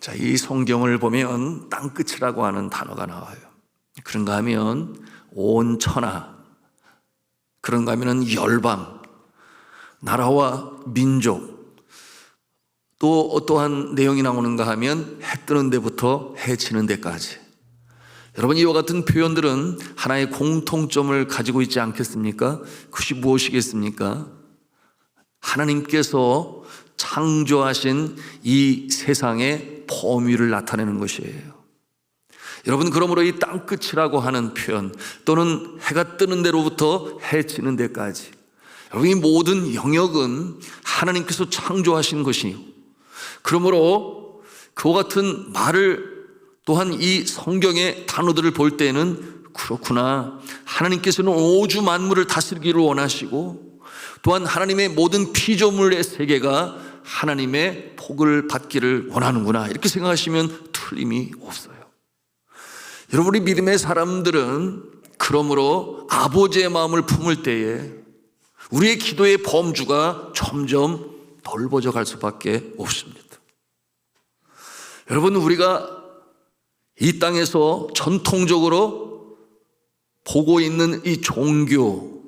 자, 이 성경을 보면 땅끝이라고 하는 단어가 나와요. 그런가 하면 온 천하, 그런가 하면 열방, 나라와 민족, 또 어떠한 내용이 나오는가 하면 해 뜨는 데부터 해 지는 데까지. 여러분, 이와 같은 표현들은 하나의 공통점을 가지고 있지 않겠습니까? 그것이 무엇이겠습니까? 하나님께서 창조하신 이 세상의 범위를 나타내는 것이에요. 여러분, 그러므로 이 땅끝이라고 하는 표현, 또는 해가 뜨는 데로부터 해 지는 데까지, 여러분, 이 모든 영역은 하나님께서 창조하신 것이요, 그러므로 그와 같은 말을 또한 이 성경의 단어들을 볼 때는 그렇구나, 하나님께서는 오주 만물을 다스리기를 원하시고, 또한 하나님의 모든 피조물의 세계가 하나님의 복을 받기를 원하는구나, 이렇게 생각하시면 틀림이 없어요. 여러분, 우리 믿음의 사람들은 그러므로 아버지의 마음을 품을 때에 우리의 기도의 범주가 점점 넓어져 갈 수밖에 없습니다. 여러분, 우리가 이 땅에서 전통적으로 보고 있는 이 종교,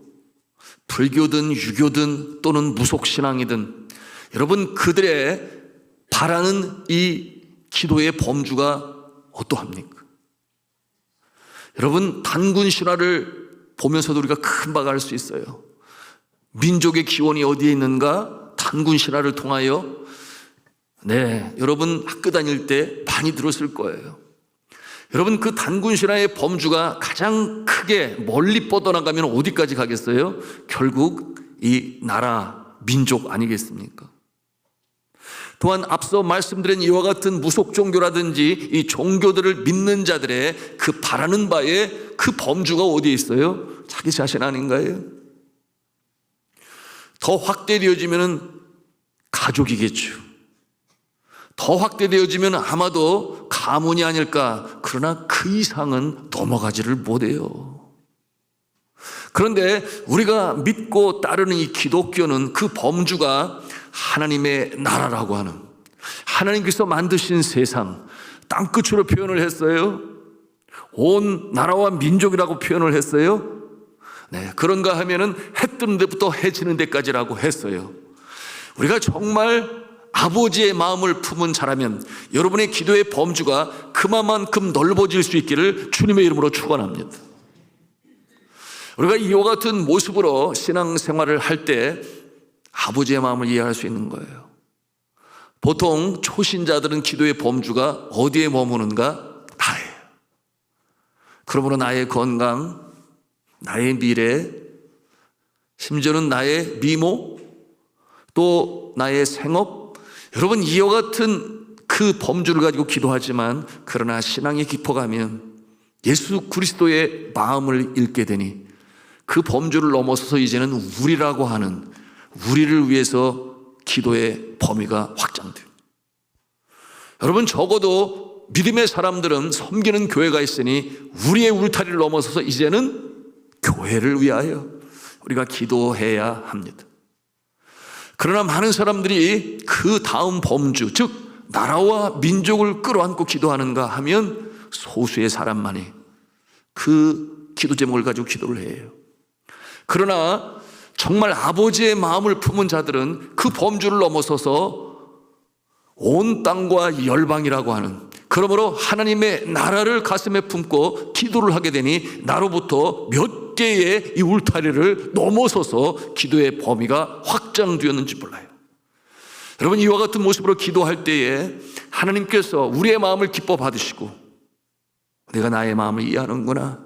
불교든 유교든 또는 무속신앙이든, 여러분, 그들의 바라는 이 기도의 범주가 어떠합니까? 여러분, 단군 신화를 보면서도 우리가 금방 알 수 있어요. 민족의 기원이 어디에 있는가? 단군 신화를 통하여, 여러분 학교 다닐 때 많이 들었을 거예요. 여러분, 그 단군 신화의 범주가 가장 크게 멀리 뻗어나가면 어디까지 가겠어요? 결국 이 나라, 민족 아니겠습니까? 또한 앞서 말씀드린 이와 같은 무속 종교라든지 이 종교들을 믿는 자들의 그 바라는 바에 그 범주가 어디에 있어요? 자기 자신 아닌가요? 더 확대되어지면 가족이겠죠. 더 확대되어지면 아마도 가문이 아닐까. 그러나 그 이상은 넘어가지를 못해요. 그런데 우리가 믿고 따르는 이 기독교는 그 범주가 하나님의 나라라고 하는, 하나님께서 만드신 세상, 땅끝으로 표현을 했어요. 온 나라와 민족이라고 표현을 했어요. 그런가 하면은 해 뜨는 데부터 해 지는 데까지라고 했어요. 우리가 정말 아버지의 마음을 품은 자라면 여러분의 기도의 범주가 그만큼 넓어질 수 있기를 주님의 이름으로 축원합니다. 우리가 이와 같은 모습으로 신앙생활을 할 때 아버지의 마음을 이해할 수 있는 거예요. 보통 초신자들은 기도의 범주가 어디에 머무는가? 나예요. 그러므로 나의 건강, 나의 미래, 심지어는 나의 미모, 또 나의 생업, 여러분, 이와 같은 그 범주를 가지고 기도하지만, 그러나 신앙이 깊어가면 예수 그리스도의 마음을 읽게 되니 그 범주를 넘어서서 이제는 우리라고 하는, 우리를 위해서 기도의 범위가 확장돼요. 여러분, 적어도 믿음의 사람들은 섬기는 교회가 있으니 우리의 울타리를 넘어서서 이제는 교회를 위하여 우리가 기도해야 합니다. 그러나 많은 사람들이 그 다음 범주, 즉 나라와 민족을 끌어안고 기도하는가 하면 소수의 사람만이 그 기도 제목을 가지고 기도를 해요. 그러나 정말 아버지의 마음을 품은 자들은 그 범주를 넘어서서 온 땅과 열방이라고 하는, 그러므로 하나님의 나라를 가슴에 품고 기도를 하게 되니 나로부터 몇 개의 이 울타리를 넘어서서 기도의 범위가 확장되었는지 몰라요. 여러분, 이와 같은 모습으로 기도할 때에 하나님께서 우리의 마음을 기뻐 받으시고, 내가 나의 마음을 이해하는구나,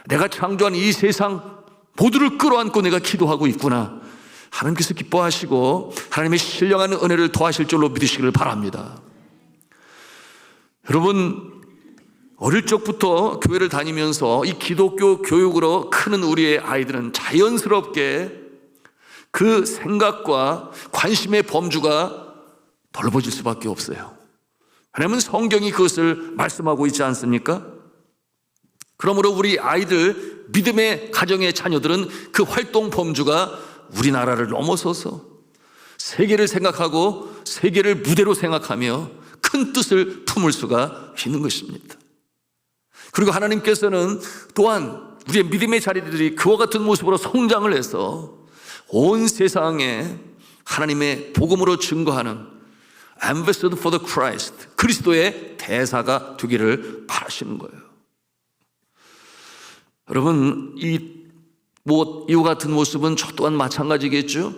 내가 창조한 이 세상 모두를 끌어안고 내가 기도하고 있구나, 하나님께서 기뻐하시고 하나님의 신령한 은혜를 더하실 줄로 믿으시기를 바랍니다. 여러분, 어릴 적부터 교회를 다니면서 이 기독교 교육으로 크는 우리의 아이들은 자연스럽게 그 생각과 관심의 범주가 넓어질 수밖에 없어요. 왜냐하면 성경이 그것을 말씀하고 있지 않습니까? 그러므로 우리 아이들, 믿음의 가정의 자녀들은 그 활동 범주가 우리나라를 넘어서서 세계를 생각하고 세계를 무대로 생각하며 큰 뜻을 품을 수가 있는 것입니다. 그리고 하나님께서는 또한 우리의 믿음의 자리들이 그와 같은 모습으로 성장을 해서 온 세상에 하나님의 복음으로 증거하는 Ambassador for the Christ, 그리스도의 대사가 되기를 바라시는 거예요. 여러분, 이와 같은 모습은 저 또한 마찬가지겠죠.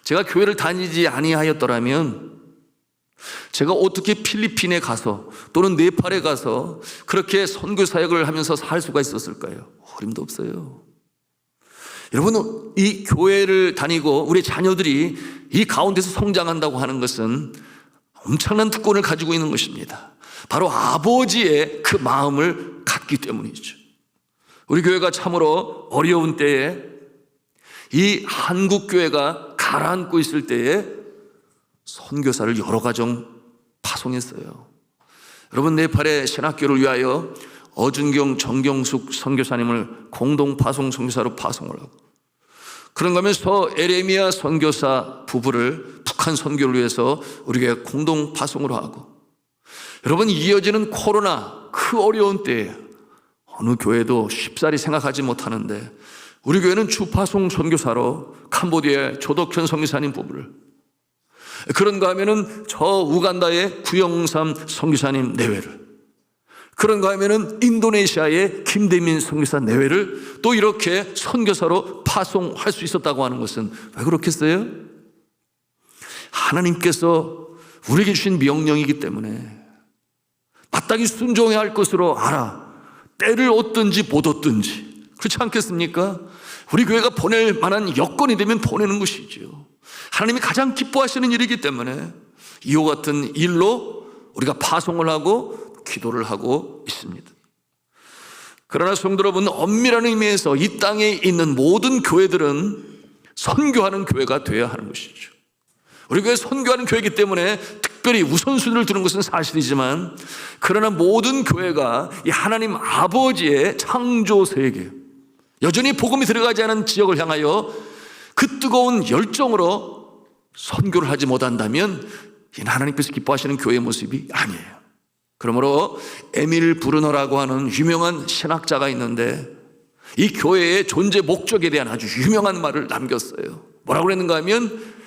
제가 교회를 다니지 아니하였더라면 제가 어떻게 필리핀에 가서 또는 네팔에 가서 그렇게 선교 사역을 하면서 살 수가 있었을까요? 어림도 없어요. 여러분, 이 교회를 다니고 우리 자녀들이 이 가운데서 성장한다고 하는 것은 엄청난 특권을 가지고 있는 것입니다. 바로 아버지의 그 마음을 갖기 때문이죠. 우리 교회가 참으로 어려운 때에 이 한국 교회가 가라앉고 있을 때에 선교사를 여러 가정 파송했어요. 여러분, 네팔의 신학교를 위하여 어준경, 정경숙 선교사님을 공동 파송 선교사로 파송을 하고, 그런가 하면서 에레미야 선교사 부부를 북한 선교를 위해서 우리 교회 공동 파송으로 하고, 여러분, 이어지는 코로나 그 어려운 때에 어느 교회도 쉽사리 생각하지 못하는데 우리 교회는 주파송 선교사로 캄보디아의 조덕현 선교사님 부부를, 그런가 하면은 저 우간다의 구영삼 선교사님 내외를, 그런가 하면은 인도네시아의 김대민 선교사 내외를 또 이렇게 선교사로 파송할 수 있었다고 하는 것은 왜 그렇겠어요? 하나님께서 우리에게 주신 명령이기 때문에 마땅히 순종해야 할 것으로 알아 때를 얻든지 못 얻든지, 그렇지 않겠습니까? 우리 교회가 보낼 만한 여건이 되면 보내는 것이지요. 하나님이 가장 기뻐하시는 일이기 때문에 이와 같은 일로 우리가 파송을 하고 기도를 하고 있습니다. 그러나 성도 여러분, 엄밀한 의미에서 이 땅에 있는 모든 교회들은 선교하는 교회가 되어야 하는 것이죠. 우리 교회 선교하는 교회이기 때문에 특별히 우선순위를 두는 것은 사실이지만, 그러나 모든 교회가 이 하나님 아버지의 창조 세계, 여전히 복음이 들어가지 않은 지역을 향하여 그 뜨거운 열정으로 선교를 하지 못한다면 이는 하나님께서 기뻐하시는 교회의 모습이 아니에요. 그러므로 에밀 브루너라고 하는 유명한 신학자가 있는데 이 교회의 존재 목적에 대한 아주 유명한 말을 남겼어요. 뭐라고 그랬는가 하면,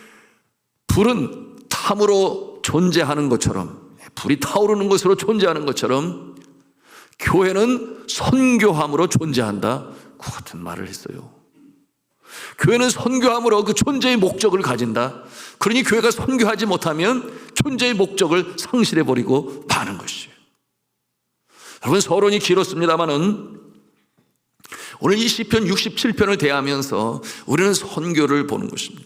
불은 탐으로 존재하는 것처럼, 불이 타오르는 것으로 존재하는 것처럼 교회는 선교함으로 존재한다, 그 같은 말을 했어요. 교회는 선교함으로 그 존재의 목적을 가진다. 그러니 교회가 선교하지 못하면 존재의 목적을 상실해버리고 마는 것이에요. 여러분, 서론이 길었습니다마는 오늘 이 시편 67편을 대하면서 우리는 선교를 보는 것입니다.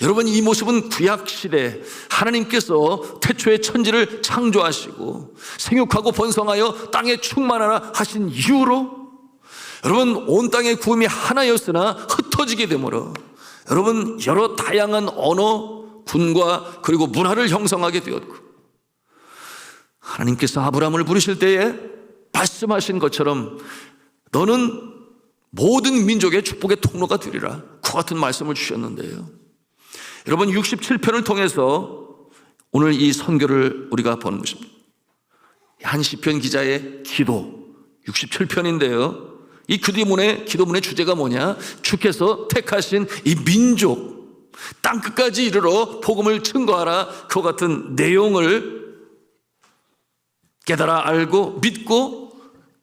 여러분, 이 모습은 구약시대 하나님께서 태초에 천지를 창조하시고 생육하고 번성하여 땅에 충만하라 하신 이후로 여러분, 온 땅의 구음이 하나였으나 흩어지게 되므로 여러분, 여러 다양한 언어, 군과 그리고 문화를 형성하게 되었고, 하나님께서 아브라함을 부르실 때에 말씀하신 것처럼 너는 모든 민족의 축복의 통로가 되리라, 그 같은 말씀을 주셨는데요. 여러분, 67편을 통해서 오늘 이 선교를 우리가 보는 것입니다. 한 시편 기자의 기도 67편인데요. 이 기도문의 주제가 뭐냐? 주께서 택하신 이 민족 땅 끝까지 이르러 복음을 증거하라, 그와 같은 내용을 깨달아 알고 믿고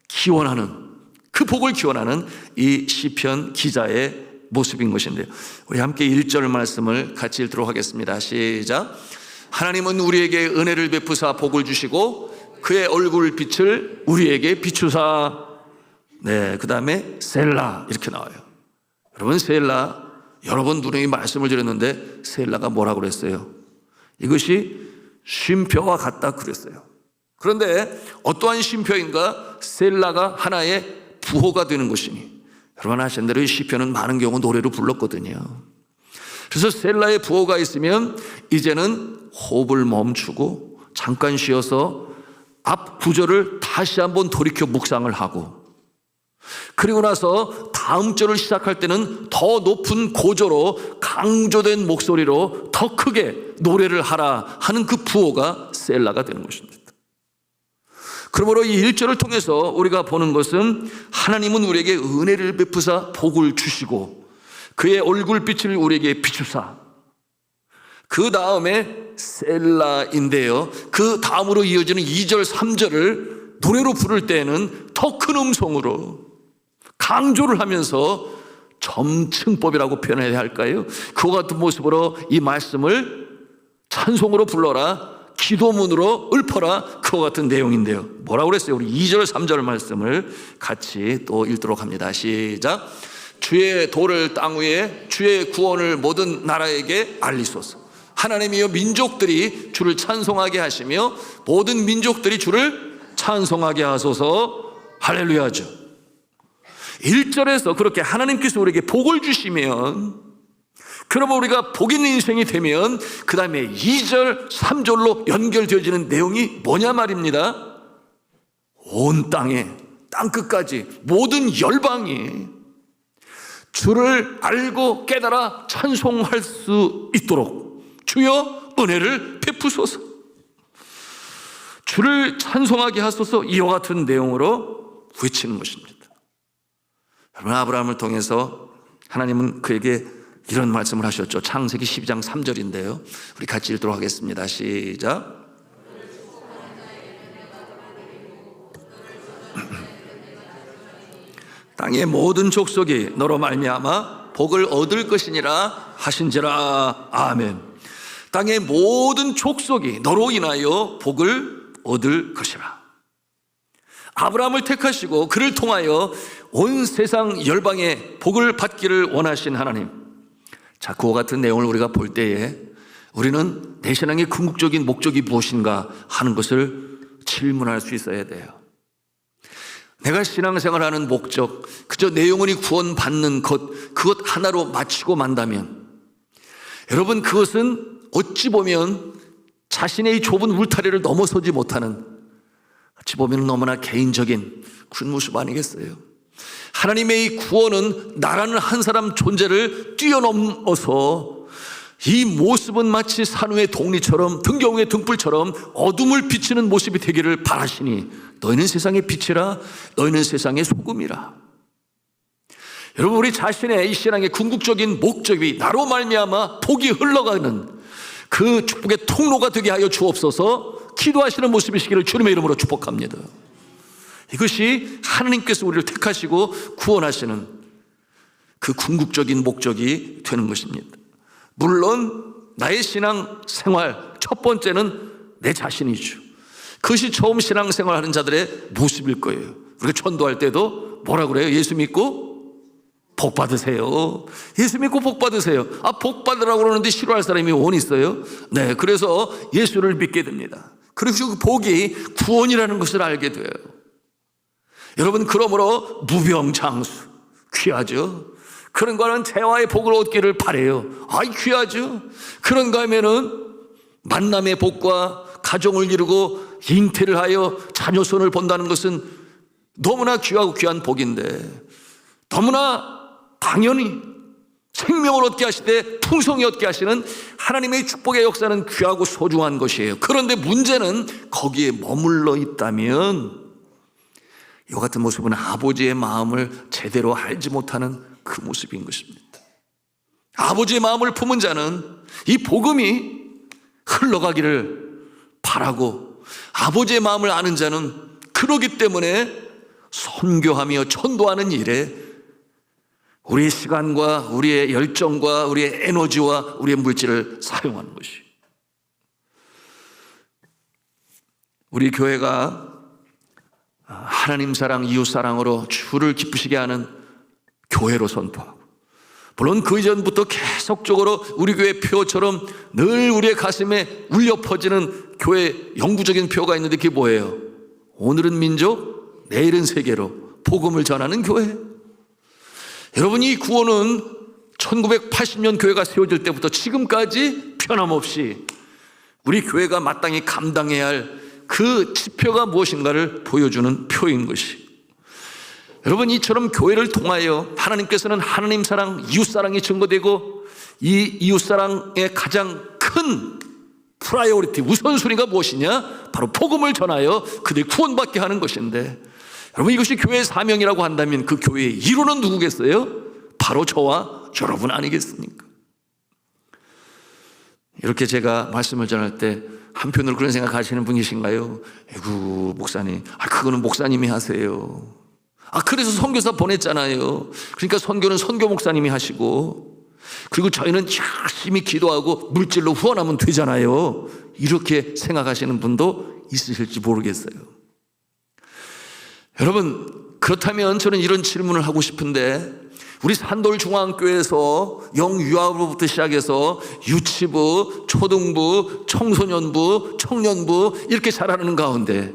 기원하는, 그 복을 기원하는 이 시편 기자의 모습인 것인데요. 우리 함께 1절 말씀을 같이 읽도록 하겠습니다. 시작. 하나님은 우리에게 은혜를 베푸사 복을 주시고 그의 얼굴 빛을 우리에게 비추사. 네, 그 다음에 셀라 이렇게 나와요. 여러분, 셀라 여러 번 누누이 말씀을 드렸는데 셀라가 뭐라고 그랬어요? 이것이 쉼표와 같다 그랬어요. 그런데 어떠한 쉼표인가? 셀라가 하나의 부호가 되는 것이니, 여러분 아시는 대로 이 시편은 많은 경우 노래로 불렀거든요. 그래서 셀라의 부호가 있으면 이제는 호흡을 멈추고 잠깐 쉬어서 앞 구절을 다시 한번 돌이켜 묵상을 하고, 그리고 나서 다음 절을 시작할 때는 더 높은 고조로 강조된 목소리로 더 크게 노래를 하라 하는 그 부호가 셀라가 되는 것입니다. 그러므로 이 1절을 통해서 우리가 보는 것은 하나님은 우리에게 은혜를 베푸사 복을 주시고 그의 얼굴빛을 우리에게 비추사, 그 다음에 셀라인데요, 그 다음으로 이어지는 2절 3절을 노래로 부를 때에는 더 큰 음성으로 강조를 하면서 점층법이라고 표현해야 할까요? 그와 같은 모습으로 이 말씀을 찬송으로 불러라, 기도문으로 읊어라, 그와 같은 내용인데요. 뭐라고 그랬어요? 우리 2절 3절 말씀을 같이 또 읽도록 합니다. 시작. 주의 도를 땅 위에, 주의 구원을 모든 나라에게 알리소서. 하나님이여, 민족들이 주를 찬송하게 하시며 모든 민족들이 주를 찬송하게 하소서. 할렐루야죠. 1절에서 그렇게 하나님께서 우리에게 복을 주시면, 그러면 우리가 복 있는 인생이 되면 그 다음에 2절 3절로 연결되어지는 내용이 뭐냐 말입니다. 온 땅에, 땅끝까지 모든 열방이 주를 알고 깨달아 찬송할 수 있도록 주여 은혜를 베푸소서, 주를 찬송하게 하소서, 이와 같은 내용으로 외치는 것입니다. 여러분, 아브라함을 통해서 하나님은 그에게 이런 말씀을 하셨죠. 창세기 12장 3절인데요 우리 같이 읽도록 하겠습니다. 시작. 땅의 모든 족속이 너로 말미암아 복을 얻을 것이니라 하신지라. 아멘. 땅의 모든 족속이 너로 인하여 복을 얻을 것이라. 아브라함을 택하시고 그를 통하여 온 세상 열방의 복을 받기를 원하신 하나님. 자, 그와 같은 내용을 우리가 볼 때에 우리는 내 신앙의 궁극적인 목적이 무엇인가 하는 것을 질문할 수 있어야 돼요. 내가 신앙생활하는 목적, 그저 내 영혼이 구원받는 그것 하나로 마치고 만다면, 여러분, 그것은 어찌 보면 자신의 이 좁은 울타리를 넘어서지 못하는, 어찌 보면 너무나 개인적인 그런 모습 아니겠어요? 하나님의 이 구원은 나라는 한 사람 존재를 뛰어넘어서 이 모습은 마치 산후의 동리처럼, 등경의 등불처럼 어둠을 비치는 모습이 되기를 바라시니 너희는 세상의 빛이라, 너희는 세상의 소금이라. 여러분, 우리 자신의 이 신앙의 궁극적인 목적이 나로 말미암아 복이 흘러가는 그 축복의 통로가 되게 하여 주옵소서. 기도하시는 모습이시기를 주님의 이름으로 축복합니다. 이것이 하나님께서 우리를 택하시고 구원하시는 그 궁극적인 목적이 되는 것입니다. 물론 나의 신앙 생활 첫 번째는 내 자신이죠. 그것이 처음 신앙 생활하는 자들의 모습일 거예요. 우리가 전도할 때도 뭐라 그래요? 예수 믿고 복 받으세요. 예수 믿고 복 받으세요. 복 받으라고 그러는데 싫어할 사람이 원 있어요? 네, 그래서 예수를 믿게 됩니다. 그래서 그 복이 구원이라는 것을 알게 돼요. 여러분, 그러므로 무병장수 귀하죠. 그런 거는 재화의 복을 얻기를 바래요. 귀하죠. 그런가 하면은 만남의 복과 가정을 이루고 잉태를 하여 자녀손을 본다는 것은 너무나 귀하고 귀한 복인데, 너무나 당연히 생명을 얻게 하시되 풍성히 얻게 하시는 하나님의 축복의 역사는 귀하고 소중한 것이에요. 그런데 문제는 거기에 머물러 있다면 이와 같은 모습은 아버지의 마음을 제대로 알지 못하는 그 모습인 것입니다. 아버지의 마음을 품은 자는 이 복음이 흘러가기를 바라고, 아버지의 마음을 아는 자는 그러기 때문에 선교하며 전도하는 일에 우리의 시간과 우리의 열정과 우리의 에너지와 우리의 물질을 사용하는 것이, 우리 교회가 하나님 사랑, 이웃 사랑으로 주를 기쁘시게 하는 교회로 선포하고, 물론 그 이전부터 계속적으로 우리 교회 표처럼 늘 우리의 가슴에 울려 퍼지는 교회 영구적인 표가 있는데 그게 뭐예요? 오늘은 민족, 내일은 세계로 복음을 전하는 교회. 여러분, 이 구원은 1980년 교회가 세워질 때부터 지금까지 변함없이 우리 교회가 마땅히 감당해야 할 그 지표가 무엇인가를 보여주는 표인 것이. 여러분, 이처럼 교회를 통하여 하나님께서는 하나님 사랑, 이웃 사랑이 증거되고, 이 이웃 사랑의 가장 큰 프라이오리티, 우선순위가 무엇이냐? 바로 복음을 전하여 그들이 구원받게 하는 것인데, 여러분, 이것이 교회의 사명이라고 한다면 그 교회의 이루는 누구겠어요? 바로 저와 여러분 아니겠습니까? 이렇게 제가 말씀을 전할 때 한편으로 그런 생각하시는 분이신가요? 에구, 목사님, 그거는 목사님이 하세요. 그래서 선교사 보냈잖아요. 그러니까 선교는 선교 목사님이 하시고, 그리고 저희는 열심히 기도하고 물질로 후원하면 되잖아요. 이렇게 생각하시는 분도 있으실지 모르겠어요. 여러분, 그렇다면 저는 이런 질문을 하고 싶은데, 우리 산돌중앙교회에서 영유아부부터 시작해서 유치부, 초등부, 청소년부, 청년부 이렇게 자라는 가운데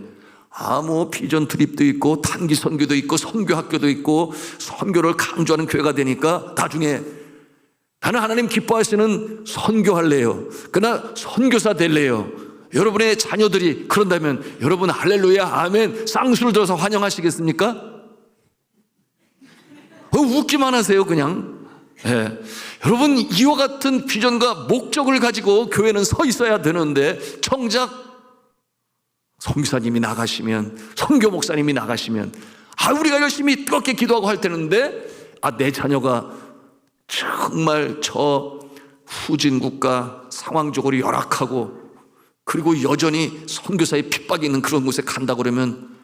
뭐 비전 트립도 있고 단기 선교도 있고 선교학교도 있고 선교를 강조하는 교회가 되니까 나중에 나는 하나님 기뻐하시는 선교할래요. 그러나 선교사 될래요. 여러분의 자녀들이 그런다면 여러분 할렐루야 아멘 쌍수를 들어서 환영하시겠습니까? 웃기만 하세요 그냥. 여러분, 이와 같은 비전과 목적을 가지고 교회는 서 있어야 되는데, 정작 선교사님이 나가시면, 선교 목사님이 나가시면 우리가 열심히 뜨겁게 기도하고 할 때는데 내 자녀가 정말 저 후진국가 상황적으로 열악하고 그리고 여전히 선교사의 핍박이 있는 그런 곳에 간다 그러면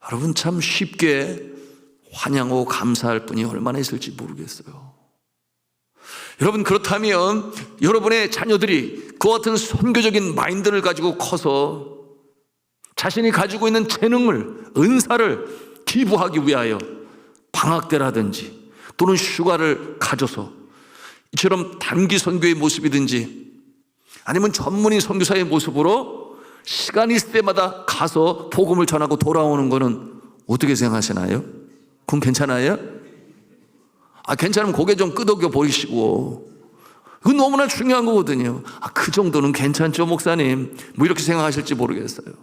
여러분 참 쉽게 환영하고 감사할 분이 얼마나 있을지 모르겠어요. 여러분, 그렇다면 여러분의 자녀들이 그와 같은 선교적인 마인드를 가지고 커서 자신이 가지고 있는 재능을, 은사를 기부하기 위하여 방학 때라든지 또는 휴가를 가져서 이처럼 단기 선교의 모습이든지 아니면 전문의 선교사의 모습으로 시간이 있을 때마다 가서 복음을 전하고 돌아오는 것은 어떻게 생각하시나요? 그건 괜찮아요? 괜찮으면 고개 좀 끄덕여 보이시고, 그건 너무나 중요한 거거든요. 그 정도는 괜찮죠 목사님, 이렇게 생각하실지 모르겠어요.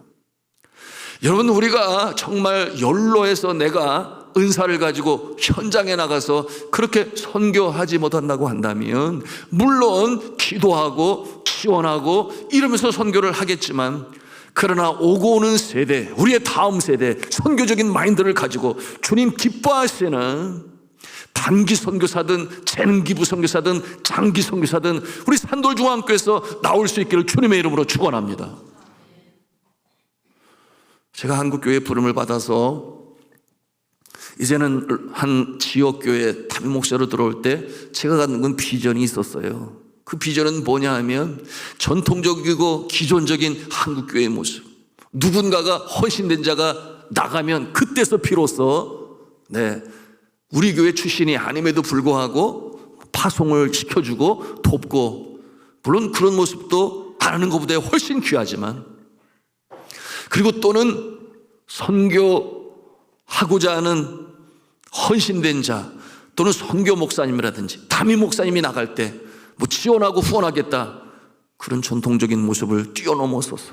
여러분, 우리가 정말 연로해서 내가 은사를 가지고 현장에 나가서 그렇게 선교하지 못한다고 한다면 물론 기도하고 지원하고 이러면서 선교를 하겠지만, 그러나 오고 오는 세대, 우리의 다음 세대 선교적인 마인드를 가지고 주님 기뻐하시는 단기 선교사든 재능기부 선교사든 장기 선교사든 우리 산돌중앙교회에서 나올 수 있기를 주님의 이름으로 축원합니다. 제가 한국교회 부름을 받아서 이제는 한 지역교회 담임 목사로 들어올 때 제가 갖는 건 비전이 있었어요. 그 비전은 뭐냐 하면 전통적이고 기존적인 한국교회의 모습, 누군가가 헌신된 자가 나가면 그때서 비로소 우리 교회 출신이 아님에도 불구하고 파송을 시켜주고 돕고, 물론 그런 모습도 안 하는 것보다 훨씬 귀하지만, 그리고 또는 선교하고자 하는 헌신된 자 또는 선교 목사님이라든지 담임 목사님이 나갈 때 지원하고 후원하겠다, 그런 전통적인 모습을 뛰어넘어서서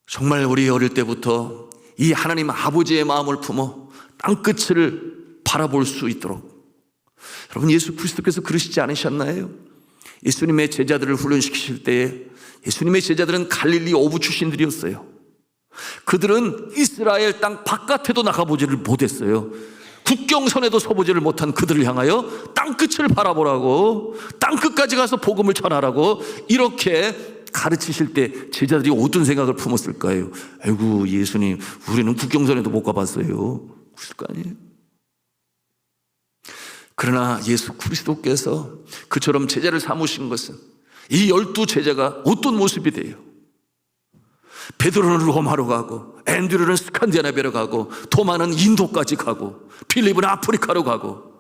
정말 우리 어릴 때부터 이 하나님 아버지의 마음을 품어 땅끝을 바라볼 수 있도록. 여러분, 예수 그리스도께서 그러시지 않으셨나요? 예수님의 제자들을 훈련시키실 때에 예수님의 제자들은 갈릴리 어부 출신들이었어요. 그들은 이스라엘 땅 바깥에도 나가보지를 못했어요. 국경선에도 서보지를 못한 그들을 향하여 땅끝을 바라보라고, 땅끝까지 가서 복음을 전하라고 이렇게 가르치실 때 제자들이 어떤 생각을 품었을까요? 아이고, 예수님, 우리는 국경선에도 못 가봤어요. 그랬을 거 아니에요? 그러나 예수 그리스도께서 그처럼 제자를 삼으신 것은 이 12 제자가 어떤 모습이 돼요? 베드로는 로마로 가고, 앤드류는 스칸디나비아로 가고, 토마는 인도까지 가고, 필립은 아프리카로 가고.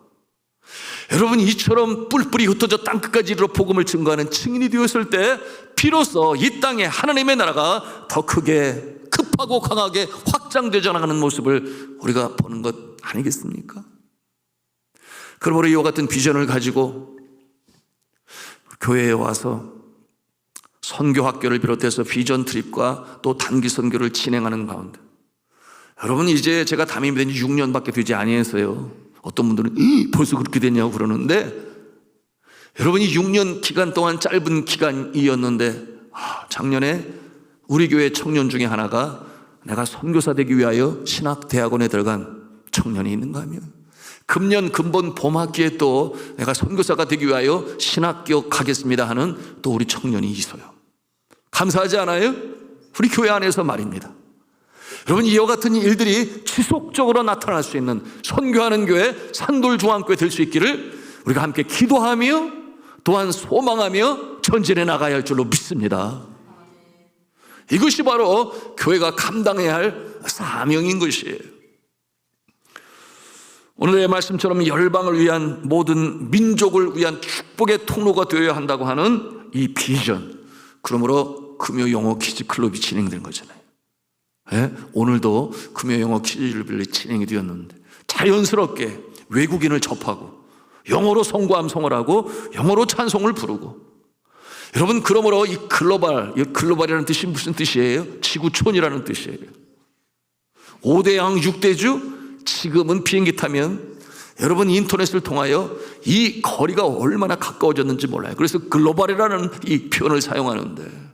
여러분, 이처럼 뿔뿔이 흩어져 땅끝까지 이르러 복음을 증거하는 증인이 되었을 때 비로소 이 땅에 하나님의 나라가 더 크게 급하고 강하게 확장되어 나가는 모습을 우리가 보는 것 아니겠습니까? 그러므로 이와 같은 비전을 가지고 교회에 와서 선교학교를 비롯해서 비전 트립과 또 단기 선교를 진행하는 가운데, 여러분 이제 제가 담임이 된 지 6년밖에 되지 아니했어요. 어떤 분들은 벌써 그렇게 됐냐고 그러는데, 여러분이 6년 기간 동안 짧은 기간이었는데, 작년에 우리 교회 청년 중에 하나가 내가 선교사 되기 위하여 신학대학원에 들어간 청년이 있는가 하면, 금년 금번 봄학기에 또 내가 선교사가 되기 위하여 신학교 가겠습니다 하는 또 우리 청년이 있어요. 감사하지 않아요? 우리 교회 안에서 말입니다. 여러분, 이와 같은 일들이 지속적으로 나타날 수 있는 선교하는 교회, 산돌중앙교회 될 수 있기를 우리가 함께 기도하며 또한 소망하며 전진해 나가야 할 줄로 믿습니다. 이것이 바로 교회가 감당해야 할 사명인 것이에요. 오늘의 말씀처럼 열방을 위한, 모든 민족을 위한 축복의 통로가 되어야 한다고 하는 이 비전, 그러므로 금요 영어 퀴즈 클럽이 진행된 거잖아요. 예? 오늘도 금요 영어 퀴즈 클럽이 진행이 되었는데, 자연스럽게 외국인을 접하고 영어로 성구함송을 하고 영어로 찬송을 부르고, 여러분 그러므로 이 글로벌이라는 뜻이 무슨 뜻이에요? 지구촌이라는 뜻이에요. 5대양 6대주, 지금은 비행기 타면 여러분 인터넷을 통하여 이 거리가 얼마나 가까워졌는지 몰라요. 그래서 글로벌이라는 이 표현을 사용하는데,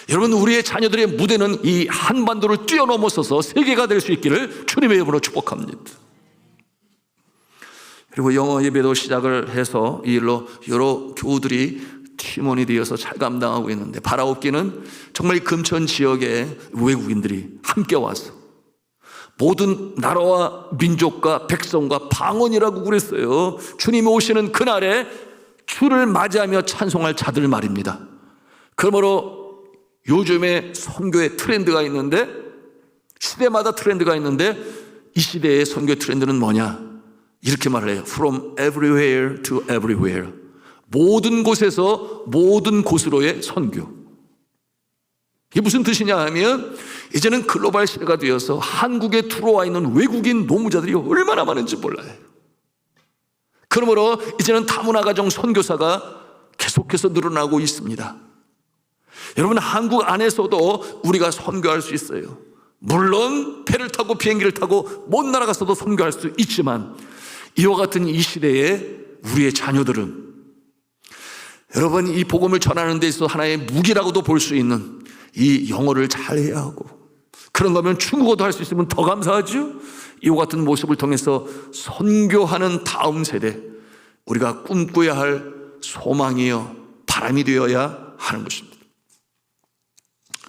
여러분 우리의 자녀들의 무대는 이 한반도를 뛰어넘어서서 세계가 될 수 있기를 주님의 이름으로 축복합니다. 그리고 영어 예배도 시작을 해서 이 일로 여러 교우들이 팀원이 되어서 잘 감당하고 있는데, 바라옵기는 정말 금천 지역의 외국인들이 함께 와서 모든 나라와 민족과 백성과 방언이라고 그랬어요. 주님이 오시는 그날에 주를 맞이하며 찬송할 자들 말입니다. 그러므로 요즘에 선교의 트렌드가 있는데, 시대마다 트렌드가 있는데, 이 시대의 선교 트렌드는 뭐냐? 이렇게 말을 해요. From everywhere to everywhere. 모든 곳에서 모든 곳으로의 선교. 이게 무슨 뜻이냐 하면, 이제는 글로벌 시대가 되어서 한국에 들어와 있는 외국인 노무자들이 얼마나 많은지 몰라요. 그러므로 이제는 다문화 가정 선교사가 계속해서 늘어나고 있습니다. 여러분, 한국 안에서도 우리가 선교할 수 있어요. 물론 배를 타고 비행기를 타고 먼 나라 가서도 선교할 수 있지만, 이와 같은 이 시대에 우리의 자녀들은, 여러분 이 복음을 전하는 데 있어서 하나의 무기라고도 볼 수 있는 이 영어를 잘해야 하고, 그런 거면 중국어도 할 수 있으면 더 감사하죠. 이와 같은 모습을 통해서 선교하는 다음 세대, 우리가 꿈꿔야 할 소망이요 바람이 되어야 하는 것입니다.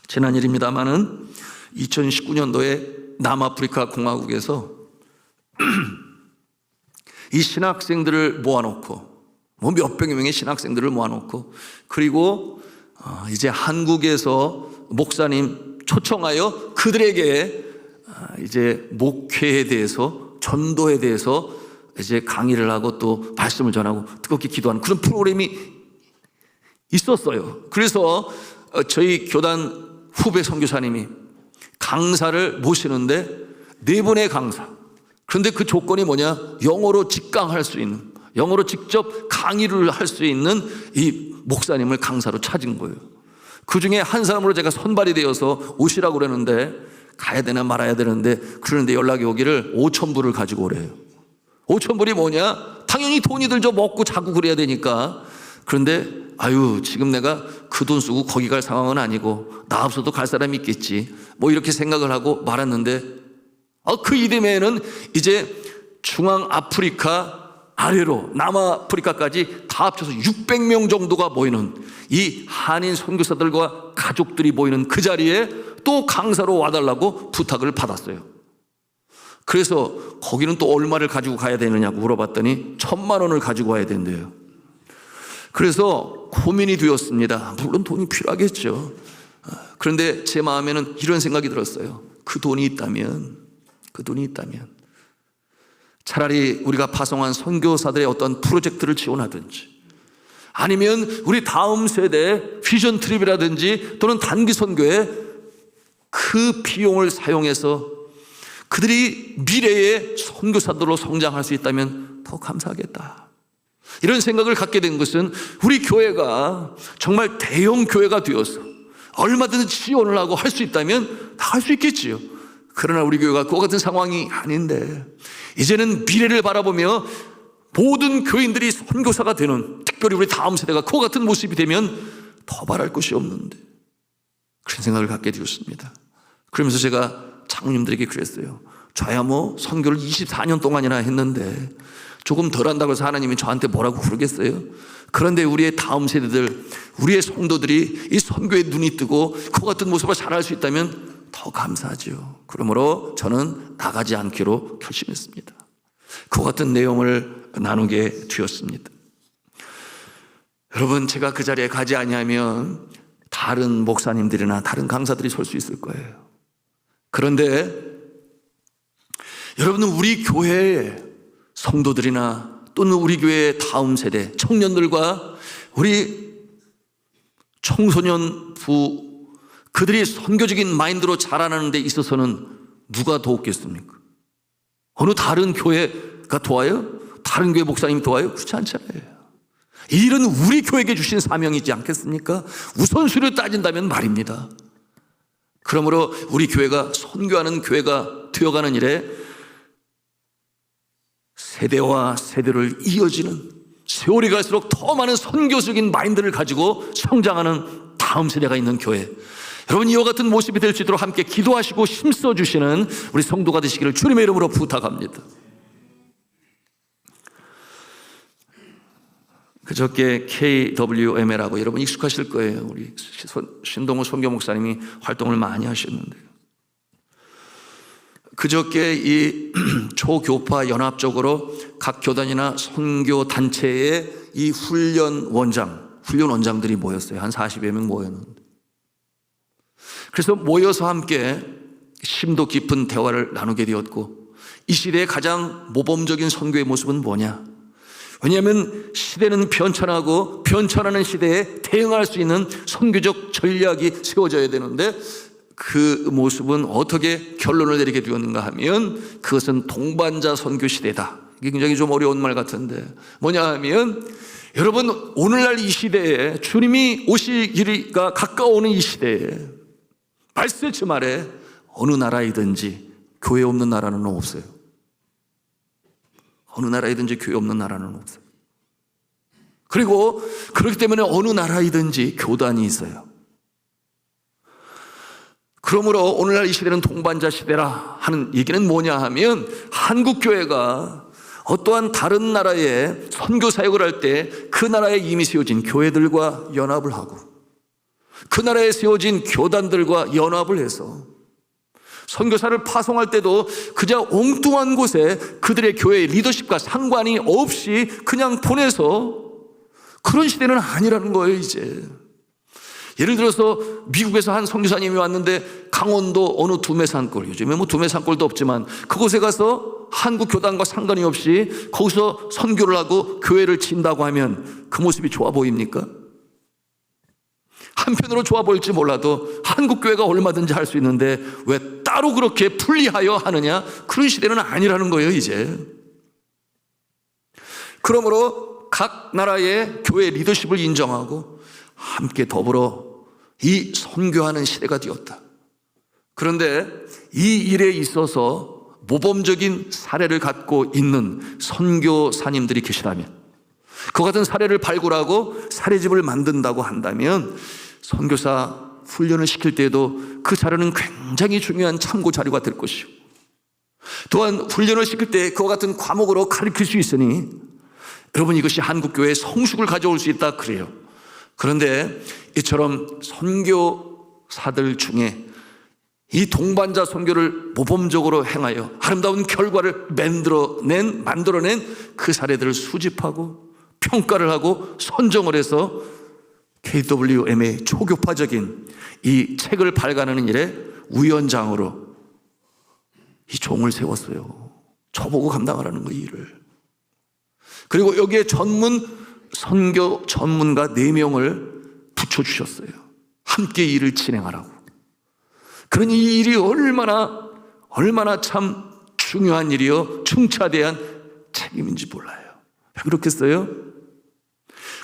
지난 일입니다마는 2019년도에 남아프리카 공화국에서 이 신학생들을 모아놓고, 몇백여 명의 신학생들을 모아놓고, 그리고 이제 한국에서 목사님 초청하여 그들에게 이제 목회에 대해서, 전도에 대해서 이제 강의를 하고 또 말씀을 전하고 뜨겁게 기도하는 그런 프로그램이 있었어요. 그래서 저희 교단 후배 선교사님이 강사를 모시는데 4분의 강사, 그런데 그 조건이 뭐냐? 영어로 직강할 수 있는, 영어로 직접 강의를 할 수 있는 이 목사님을 강사로 찾은 거예요. 그 중에 한 사람으로 제가 선발이 되어서 오시라고 그러는데, 가야 되나 말아야 되는데, 그러는데 연락이 오기를 5,000불을 가지고 오래요. 5,000불이 뭐냐? 당연히 돈이 들죠. 먹고 자고 그래야 되니까. 그런데 지금 내가 그 돈 쓰고 거기 갈 상황은 아니고, 나 없어도 갈 사람이 있겠지, 뭐 이렇게 생각을 하고 말았는데, 그 이듬해에는 이제 중앙아프리카 아래로 남아프리카까지 다 합쳐서 600명 정도가 모이는, 이 한인 선교사들과 가족들이 모이는 그 자리에 또 강사로 와달라고 부탁을 받았어요. 그래서 거기는 또 얼마를 가지고 가야 되느냐고 물어봤더니 1,000만 원을 가지고 와야 된대요. 그래서 고민이 되었습니다. 물론 돈이 필요하겠죠. 그런데 제 마음에는 이런 생각이 들었어요. 그 돈이 있다면 차라리 우리가 파송한 선교사들의 어떤 프로젝트를 지원하든지, 아니면 우리 다음 세대 비전 트립이라든지 또는 단기 선교에 그 비용을 사용해서 그들이 미래의 선교사들로 성장할 수 있다면 더 감사하겠다. 이런 생각을 갖게 된 것은 우리 교회가 정말 대형 교회가 되어서 얼마든지 지원을 하고 할 수 있다면 다 할 수 있겠지요. 그러나 우리 교회가 그와 같은 상황이 아닌데 이제는 미래를 바라보며 모든 교인들이 선교사가 되는, 특별히 우리 다음 세대가 그와 같은 모습이 되면 더 바랄 것이 없는데, 그런 생각을 갖게 되었습니다. 그러면서 제가 장로님들에게 그랬어요. 저야 뭐 선교를 24년 동안이나 했는데 조금 덜 한다고 해서 하나님이 저한테 뭐라고 그러겠어요? 그런데 우리의 다음 세대들, 우리의 성도들이 이 선교에 눈이 뜨고 그와 같은 모습을 잘할 수 있다면 더 감사하죠. 그러므로 저는 나가지 않기로 결심했습니다. 그와 같은 내용을 나누게 되었습니다. 여러분, 제가 그 자리에 가지 아니하면 다른 목사님들이나 다른 강사들이 설 수 있을 거예요. 그런데 여러분은 우리 교회의 성도들이나 또는 우리 교회의 다음 세대 청년들과 우리 청소년부, 그들이 선교적인 마인드로 자라나는 데 있어서는 누가 도왔겠습니까? 어느 다른 교회가 도와요? 다른 교회 목사님이 도와요? 그렇지 않잖아요. 이 일은 우리 교회에게 주신 사명이지 않겠습니까? 우선순위를 따진다면 말입니다. 그러므로 우리 교회가 선교하는 교회가 되어가는 일에 세대와 세대를 이어지는, 세월이 갈수록 더 많은 선교적인 마인드를 가지고 성장하는 다음 세대가 있는 교회, 여러분 이와 같은 모습이 될 수 있도록 함께 기도하시고 힘써주시는 우리 성도가 되시기를 주님의 이름으로 부탁합니다. 그저께 KWML하고 여러분 익숙하실 거예요. 우리 신동호 선교 목사님이 활동을 많이 하셨는데요. 그저께 이 초교파 연합적으로 각 교단이나 선교 단체의 이 훈련 원장들이 모였어요. 한 40여 명 모였는데, 그래서 모여서 함께 심도 깊은 대화를 나누게 되었고, 이 시대의 가장 모범적인 선교의 모습은 뭐냐? 왜냐하면 시대는 변천하고 변천하는 시대에 대응할 수 있는 선교적 전략이 세워져야 되는데, 그 모습은 어떻게 결론을 내리게 되었는가 하면 그것은 동반자 선교 시대다. 이게 굉장히 좀 어려운 말 같은데 뭐냐 하면, 여러분 오늘날 이 시대에 주님이 오시기가 가까워오는 이 시대에 말세치 말에 어느 나라이든지 교회 없는 나라는 없어요. 어느 나라이든지 교회 없는 나라는 없어요. 그리고 그렇기 때문에 어느 나라이든지 교단이 있어요. 그러므로 오늘날 이 시대는 동반자 시대라 하는 얘기는 뭐냐 하면, 한국교회가 어떠한 다른 나라에 선교 사역을 할 때 그 나라에 이미 세워진 교회들과 연합을 하고 그 나라에 세워진 교단들과 연합을 해서 선교사를 파송할 때도 그저 엉뚱한 곳에 그들의 교회의 리더십과 상관이 없이 그냥 보내서, 그런 시대는 아니라는 거예요. 이제 예를 들어서 미국에서 한 선교사님이 왔는데 강원도 어느 두메산골, 요즘에 뭐 두메산골도 없지만 그곳에 가서 한국 교단과 상관이 없이 거기서 선교를 하고 교회를 친다고 하면 그 모습이 좋아 보입니까? 한편으로 좋아 보일지 몰라도 한국 교회가 얼마든지 할 수 있는데 왜 따로 그렇게 분리하여 하느냐? 그런 시대는 아니라는 거예요. 이제 그러므로 각 나라의 교회 리더십을 인정하고 함께 더불어 이 선교하는 시대가 되었다. 그런데 이 일에 있어서 모범적인 사례를 갖고 있는 선교사님들이 계시다면, 그 같은 사례를 발굴하고 사례집을 만든다고 한다면 선교사 훈련을 시킬 때에도 그 자료는 굉장히 중요한 참고 자료가 될 것이고, 또한 훈련을 시킬 때 그와 같은 과목으로 가르칠 수 있으니 여러분 이것이 한국교회의 성숙을 가져올 수 있다 그래요. 그런데 이처럼 선교사들 중에 이 동반자 선교를 모범적으로 행하여 아름다운 결과를 만들어낸 그 사례들을 수집하고 평가를 하고 선정을 해서 KWM의 초교파적인 이 책을 발간하는 일에 위원장으로 이 종을 세웠어요. 저보고 감당하라는 거예요, 일을. 그리고 여기에 선교 전문가 4명을 붙여주셨어요. 함께 일을 진행하라고. 그러니 이 일이 얼마나 참 중요한 일이요, 중차대한 책임인지 몰라요. 왜 그렇겠어요?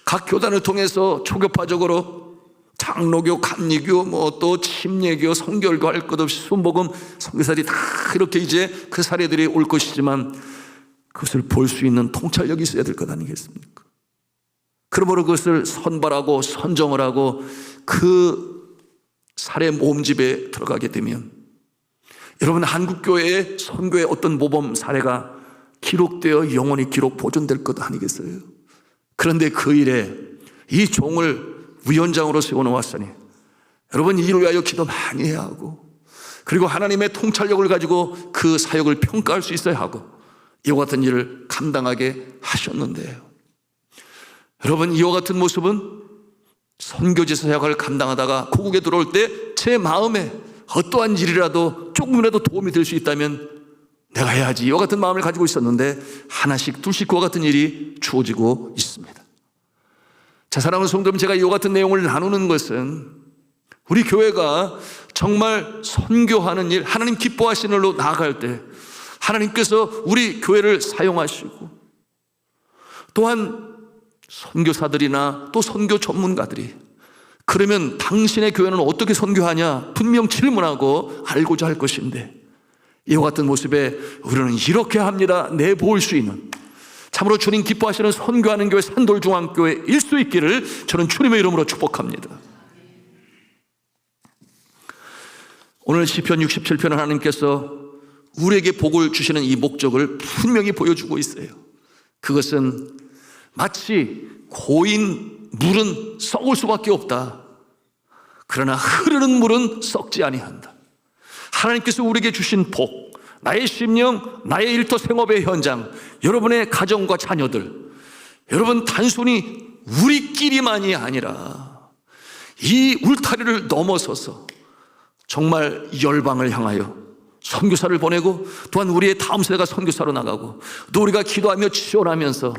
각 교단을 통해서 초교파적으로 장로교, 감리교, 또 침례교, 성결교 할 것 없이 순복음 선교사들이 다 이렇게 이제 그 사례들이 올 것이지만 그것을 볼 수 있는 통찰력이 있어야 될 것 아니겠습니까? 그러므로 그것을 선발하고 선정을 하고 그 사례 모음집에 들어가게 되면 여러분, 한국교회의 선교의 어떤 모범 사례가 기록되어 영원히 기록 보존될 것 아니겠어요? 그런데 그 일에 이 종을 위원장으로 세워놓았으니 여러분, 이를 위하여 기도 많이 해야 하고, 그리고 하나님의 통찰력을 가지고 그 사역을 평가할 수 있어야 하고, 이와 같은 일을 감당하게 하셨는데요. 여러분, 이와 같은 모습은 선교지사 사역을 감당하다가 고국에 들어올 때 제 마음에 어떠한 일이라도 조금이라도 도움이 될 수 있다면 내가 해야지, 이와 같은 마음을 가지고 있었는데 하나씩 둘씩 그와 같은 일이 주어지고 있습니다. 자, 사랑하는 성도님, 제가 이와 같은 내용을 나누는 것은 우리 교회가 정말 선교하는 일, 하나님 기뻐하시는 일로 나아갈 때 하나님께서 우리 교회를 사용하시고, 또한 선교사들이나 또 선교 전문가들이 그러면 당신의 교회는 어떻게 선교하냐 분명 질문하고 알고자 할 것인데, 이와 같은 모습에 우리는 이렇게 합니다 내보일 수 있는, 참으로 주님 기뻐하시는 선교하는 교회 산돌중앙교회일 수 있기를 저는 주님의 이름으로 축복합니다. 오늘 시편 67편은 하나님께서 우리에게 복을 주시는 이 목적을 분명히 보여주고 있어요. 그것은 마치 고인 물은 썩을 수밖에 없다, 그러나 흐르는 물은 썩지 아니한다. 하나님께서 우리에게 주신 복, 나의 심령, 나의 일터 생업의 현장, 여러분의 가정과 자녀들, 여러분 단순히 우리끼리만이 아니라 이 울타리를 넘어서서 정말 열방을 향하여 선교사를 보내고, 또한 우리의 다음 세대가 선교사로 나가고, 또 우리가 기도하며 지원하면서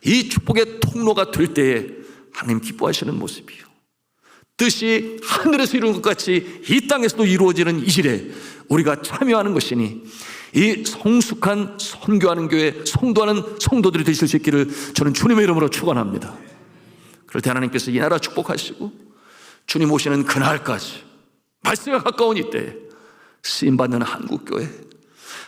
이 축복의 통로가 될 때에 하나님 기뻐하시는 모습이요, 뜻이 하늘에서 이루는 것 같이 이 땅에서도 이루어지는 이 일에 우리가 참여하는 것이니, 이 성숙한 선교하는 교회, 성도하는 성도들이 되실 수 있기를 저는 주님의 이름으로 축원합니다. 그럴 때 하나님께서 이 나라 축복하시고 주님 오시는 그날까지 말세가 가까운 이때에 쓰임받는 한국교회,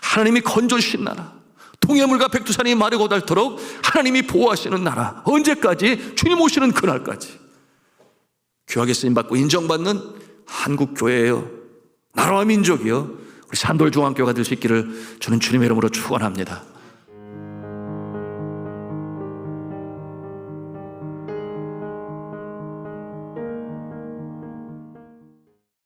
하나님이 건져주신 나라, 동해물과 백두산이 마르고 닳도록 하나님이 보호하시는 나라, 언제까지? 주님 오시는 그날까지 귀하게 쓰임받고 인정받는 한국교회예요, 나라와 민족이요, 우리 산돌중앙교회가 될 수 있기를 저는 주님의 이름으로 축원합니다.